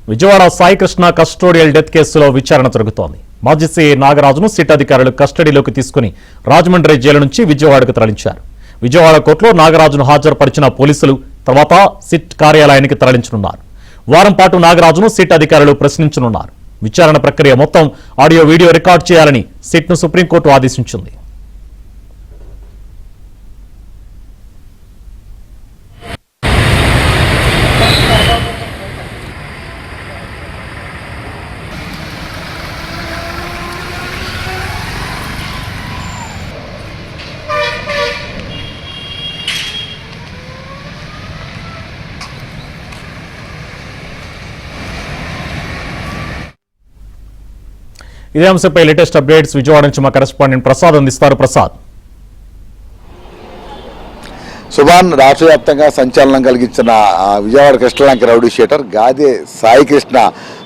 Vijayawada Saikrishna custodial death కేసులో విచారణ జరుగుతోంది. మాజీ సీఐ నాగరాజును సిట్ అధికారులు కస్టడీలోకి తీసుకుని రాజమండ్రి జైలు నుంచి విజయవాడకు తరలించారు. విజయవాడ కోర్టులో నాగరాజును హాజరుపరిచిన పోలీసులు తర్వాత సిట్ కార్యాలయానికి తరలించనున్నారు. వారం పాటు నాగరాజును సిట్ అధికారులు ప్రశ్నించనున్నారు. విచారణ ప్రక్రియ మొత్తం ఆడియో వీడియో రికార్డు చేయాలని సిట్ను సుప్రీంకోర్టు ఆదేశించింది. ఇదే అంశంపై లేటెస్ట్ అప్డేట్స్ విజయవాడ నుంచి మా కరెస్పాండెంట్ ప్రసాద్ అందిస్తారు. ప్రసాద్. సుభాన్ రాష్ట్ర వ్యాప్తంగా సంచలనం కలిగించిన Vijayawada Krishnalanka rowdy sheeter Gade Saikrishna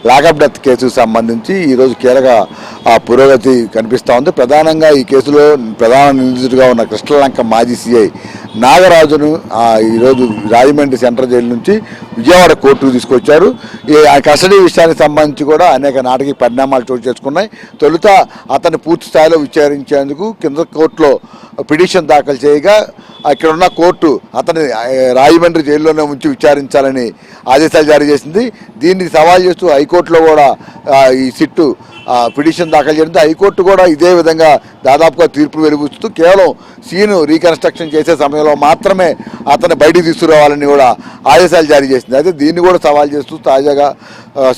lockup death కేసుకు సంబంధించి ఈరోజు కీలక పురోగతి కనిపిస్తూ ఉంది. ప్రధానంగా ఈ కేసులో ప్రధాన నిందితుడిగా ఉన్న కృష్ణలంక మాజీ సిఐ నాగరాజును ఈరోజు రాజమండ్రి సెంట్రల్ జైలు నుంచి విజయవాడ కోర్టుకు తీసుకొచ్చారు. ఈ కస్టడీ విషయానికి సంబంధించి కూడా అనేక నాటకీయ పరిణామాలు చోటు చేసుకున్నాయి. తొలుత అతన్ని పూర్తి స్థాయిలో విచారించేందుకు కింద కోర్టులో పిటిషన్ దాఖలు చేయగా ఇక్కడ ఉన్న కోర్టు అతన్ని రాజమండ్రి జైల్లోనే ఉంచి విచారించాలని ఆదేశాలు జారీ చేసింది. దీన్ని సవాల్ చేస్తూ హైకోర్టులో కూడా ఈ సిట్టు పిటిషన్ దాఖలు చేయడంతో హైకోర్టు కూడా ఇదే విధంగా దాదాపుగా తీర్పు వెలుగుస్తూ కేవలం సీను రీకన్స్ట్రక్షన్ చేసే సమయంలో మాత్రమే అతన్ని బయటికి తీసుకురావాలని కూడా ఆదేశాలు జారీ చేసింది. అయితే దీన్ని కూడా సవాల్ చేస్తూ తాజాగా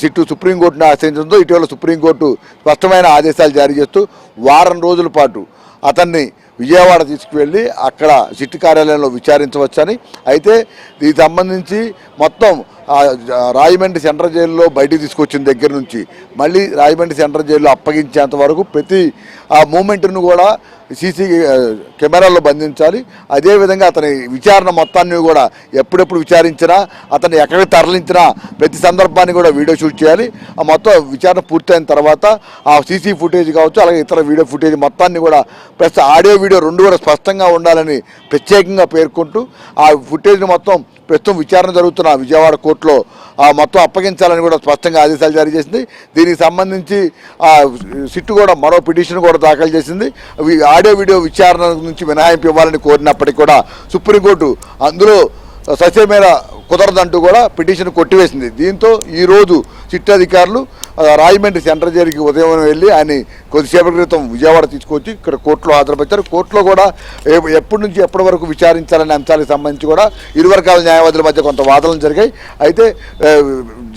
సిట్టు సుప్రీంకోర్టును ఆశ్రయించడంతో ఇటీవల సుప్రీంకోర్టు స్పష్టమైన ఆదేశాలు జారీ చేస్తూ వారం రోజుల పాటు అతన్ని విజయవాడ తీసుకువెళ్ళి అక్కడ సిట్ కార్యాలయంలో విచారించవచ్చని, అయితే దీనికి సంబంధించి మొత్తం రాజమండ్రి సెంట్రల్ జైల్లో బయటికి తీసుకొచ్చిన దగ్గర నుంచి మళ్ళీ రాజమండ్రి సెంట్రల్ జైల్లో అప్పగించేంత వరకు ప్రతి మూమెంట్ను కూడా సీసీ కెమెరాల్లో బంధించాలి. అదేవిధంగా అతని విచారణ మొత్తాన్ని కూడా ఎప్పుడెప్పుడు విచారించినా అతన్ని ఎక్కడికి తరలించినా ప్రతి సందర్భాన్ని కూడా వీడియో షూట్ చేయాలి. ఆ మొత్తం విచారణ పూర్తయిన తర్వాత ఆ సీసీ ఫుటేజ్ కావచ్చు, అలాగే ఇతర వీడియో ఫుటేజ్ మొత్తాన్ని కూడా ప్లస్ ఆడియో వీడియో రెండు కూడా స్పష్టంగా ఉండాలని ప్రత్యేకంగా పేర్కొంటూ ఆ ఫుటేజ్ని మొత్తం ప్రస్తుతం విచారణ జరుగుతున్న విజయవాడ కోర్టులో మొత్తం అప్పగించాలని కూడా స్పష్టంగా ఆదేశాలు జారీ చేసింది. దీనికి సంబంధించి సిట్టు కూడా మరో పిటిషన్ కూడా దాఖలు చేసింది. ఆడియో వీడియో విచారణ నుంచి మినహాయింపు ఇవ్వాలని కోరినప్పటికీ కూడా సుప్రీంకోర్టు అందులో ససేమేర కుదరదంటూ కూడా పిటిషన్ కొట్టివేసింది. దీంతో ఈరోజు సిట్ అధికారులు రాజమండ్రి సెంట్రల్ జైలుకి ఉదయం వెళ్ళి ఆయన కొద్దిసేపటి క్రితం విజయవాడ తీసుకొచ్చి ఇక్కడ కోర్టులో హాజరుపరిచారు. కోర్టులో కూడా ఎప్పటి నుంచి ఎప్పటి వరకు విచారించాలనే అంశాలకు సంబంధించి కూడా ఇరు వర్గాల న్యాయవాదుల మధ్య కొంత వాదనలు జరిగాయి. అయితే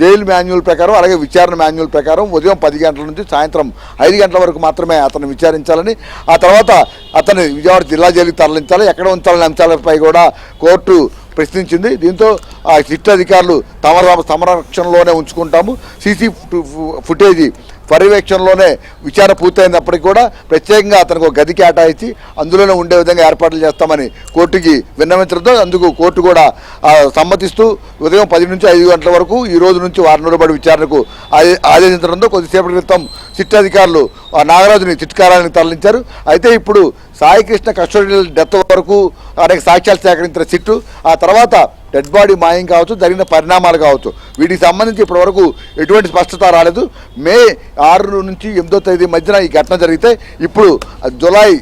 జైలు మాన్యువల్ ప్రకారం అలాగే విచారణ మాన్యువల్ ప్రకారం ఉదయం 10 గంటల నుంచి సాయంత్రం 5 గంటల వరకు మాత్రమే అతను విచారించాలని, ఆ తర్వాత అతను విజయవాడ జిల్లా జైలుకి తరలించాలి, ఎక్కడ ఉంచాలనే అంశాలపై కూడా కోర్టు ప్రశ్నించింది. దీంతో ఆ సిట్ అధికారులు తమ సంరక్షణలోనే ఉంచుకుంటాము, సీసీ ఫుటేజీ పర్యవేక్షణలోనే విచారణ పూర్తయినప్పటికీ కూడా ప్రత్యేకంగా అతనికి ఒక గది కేటాయించి అందులోనే ఉండే విధంగా ఏర్పాట్లు చేస్తామని కోర్టుకి విన్నవించడంతో అందుకు కోర్టు కూడా సమ్మతిస్తూ ఉదయం 10 నుంచి 5 గంటల వరకు ఈ రోజు నుంచి వారం రోజుల పాటు విచారణకు ఆదేశించడంతో కొద్దిసేపటి క్రితం సిట్ అధికారులు నాగరాజుని సిట్ కార్యాలయానికి తరలించారు. అయితే ఇప్పుడు సాయికృష్ణ కస్టోడియల్ డెత్ వరకు అనేక సాక్ష్యాలు సేకరించిన సిట్టు ఆ తర్వాత డెడ్ బాడీ మాయం కావచ్చు, జరిగిన పరిణామాలు కావచ్చు, వీటికి సంబంధించి ఇప్పటివరకు ఎటువంటి స్పష్టత రాలేదు. మే 6 నుంచి 8వ తేదీ మధ్యన ఈ ఘటన జరిగితే ఇప్పుడు జూలై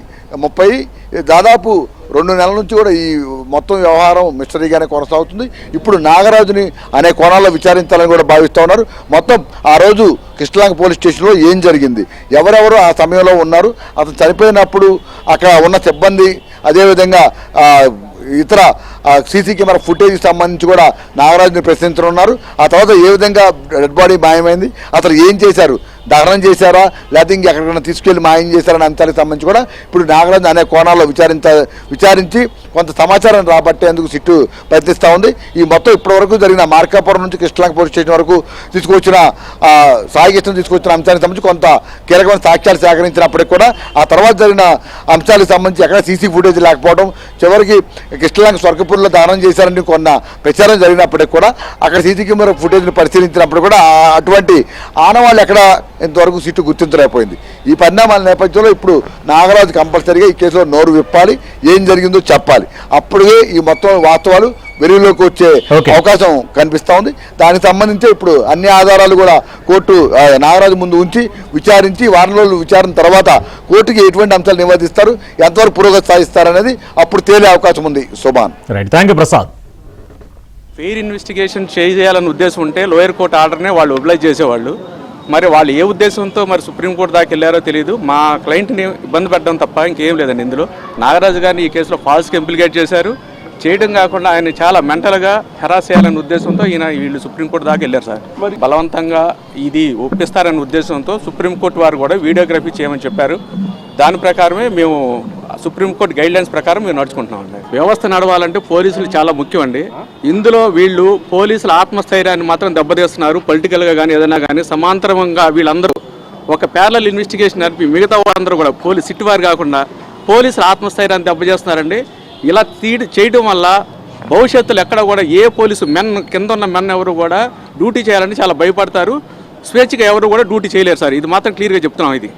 30 దాదాపు 2 నెలల నుంచి కూడా ఈ మొత్తం వ్యవహారం మిస్టరీగానే కొనసాగుతుంది. ఇప్పుడు నాగరాజుని అనే కోణాల్లో విచారించాలని కూడా భావిస్తూ ఉన్నారు. మొత్తం ఆ రోజు కృష్ణలంక పోలీస్ స్టేషన్లో ఏం జరిగింది, ఎవరెవరు ఆ సమయంలో ఉన్నారు, అతను చనిపోయినప్పుడు అక్కడ ఉన్న సిబ్బంది, అదేవిధంగా ఇతర సీసీ కెమెరా ఫుటేజ్కి సంబంధించి కూడా నాగరాజుని ప్రశ్నించనున్నారు. ఆ తర్వాత ఏ విధంగా డెడ్ బాడీ మాయమైంది, అతను ఏం చేశారు, దహనం చేశారా లేకపోతే ఇంకెక్కడికైనా తీసుకెళ్లి మాయం చేశారనే అంశాలకు సంబంధించి కూడా ఇప్పుడు నాగరాజు అనే కోణాల్లో విచారించి కొంత సమాచారం రాబట్టేందుకు సిట్టు ప్రయత్నిస్తూ ఉంది. ఈ మొత్తం ఇప్పటివరకు జరిగిన మార్కాపురం నుంచి కృష్ణలంక పోలీస్ స్టేషన్ వరకు తీసుకొచ్చిన సాయికృష్ణ తీసుకొచ్చిన అంశానికి సంబంధించి కొంత కీలకమైన సాక్ష్యాలు సేకరించినప్పటికీ కూడా ఆ తర్వాత జరిగిన అంశాలకు సంబంధించి ఎక్కడ సీసీ ఫుటేజ్ లేకపోవడం, చివరికి కృష్ణలంక స్వర్గపూర్లో దహనం చేశారని కొన్న ప్రచారం జరిగినప్పటికీ కూడా అక్కడ సీసీ కెమెరా ఫుటేజ్ని పరిశీలించినప్పుడు కూడా అటువంటి ఆనవాళ్ళు ఎక్కడ ఇంతవరకు సిట్టు గుర్తించలేకపోయింది. ఈ పరిణామాల నేపథ్యంలో ఇప్పుడు నాగరాజు కంపల్సరీగా ఈ కేసులో నోరు విప్పాలి, ఏం జరిగిందో చెప్పాలి. అప్పుడే ఈ మొత్తం వాస్తవాలు వెలుగులోకి వచ్చే Okay. అవకాశం కనిపిస్తా ఉంది. దానికి సంబంధించి ఇప్పుడు అన్ని ఆధారాలు కూడా కోర్టు నాగరాజు ముందు ఉంచి విచారించి వారం రోజులు విచారణ తర్వాత కోర్టుకి ఎటువంటి అంశాలు నివేదిస్తారు, ఎంతవరకు పురోగతి సాధిస్తారనేది అప్పుడు తేలే అవకాశం ఉంది. Shobhan. Right, thank you Prasad. Fair investigation చేయాలనే ఉద్దేశం ఉంటే లోయర్ కోర్టు ఆర్డర్నే వాళ్ళు ఒబ్లైజ్ చేసేవాళ్ళు. మరి వాళ్ళు ఏ ఉద్దేశంతో మరి సుప్రీంకోర్టు దాకా వెళ్ళారో తెలియదు. మా క్లయింట్ని ఇబ్బంది పెట్టడం తప్ప ఇంకేం లేదండి. ఇందులో నాగరాజు గారిని ఈ కేసులో ఫాల్స్గా ఇంప్లికేట్ చేశారు. చేయడం కాకుండా ఆయన చాలా మెంటల్గా హెరాస్ చేయాలనే ఉద్దేశంతో వీళ్ళు సుప్రీంకోర్టు దాకా వెళ్ళారు సార్. బలవంతంగా ఇది ఒప్పిస్తారనే ఉద్దేశంతో సుప్రీంకోర్టు వారు కూడా వీడియోగ్రఫీ చేయమని చెప్పారు. దాని ప్రకారమే మేము సుప్రీంకోర్టు గైడ్లైన్స్ ప్రకారం మేము నడుచుకుంటున్నామండి. వ్యవస్థ నడవాలంటే పోలీసులు చాలా ముఖ్యం అండి. ఇందులో వీళ్ళు పోలీసుల ఆత్మస్థైర్యాన్ని మాత్రం దెబ్బతీస్తున్నారు. పొలిటికల్గా కానీ ఏదైనా కానీ సమాంతరంగా వీళ్ళందరూ ఒక ప్యారలల్ ఇన్వెస్టిగేషన్ నడిపి మిగతా వాళ్ళందరూ కూడా సిట్ వారు కాకుండా పోలీసుల ఆత్మస్థైర్యాన్ని దెబ్బతీస్తున్నారండి. ఇలా చేయడం వల్ల భవిష్యత్తులో ఎక్కడ కూడా ఏ పోలీసు కింద ఉన్న మెన్ ఎవరు కూడా డ్యూటీ చేయాలని చాలా భయపడతారు. స్వేచ్ఛగా ఎవరు కూడా డ్యూటీ చేయలేరు సార్. ఇది మాత్రం క్లియర్గా చెప్తున్నాం ఇది.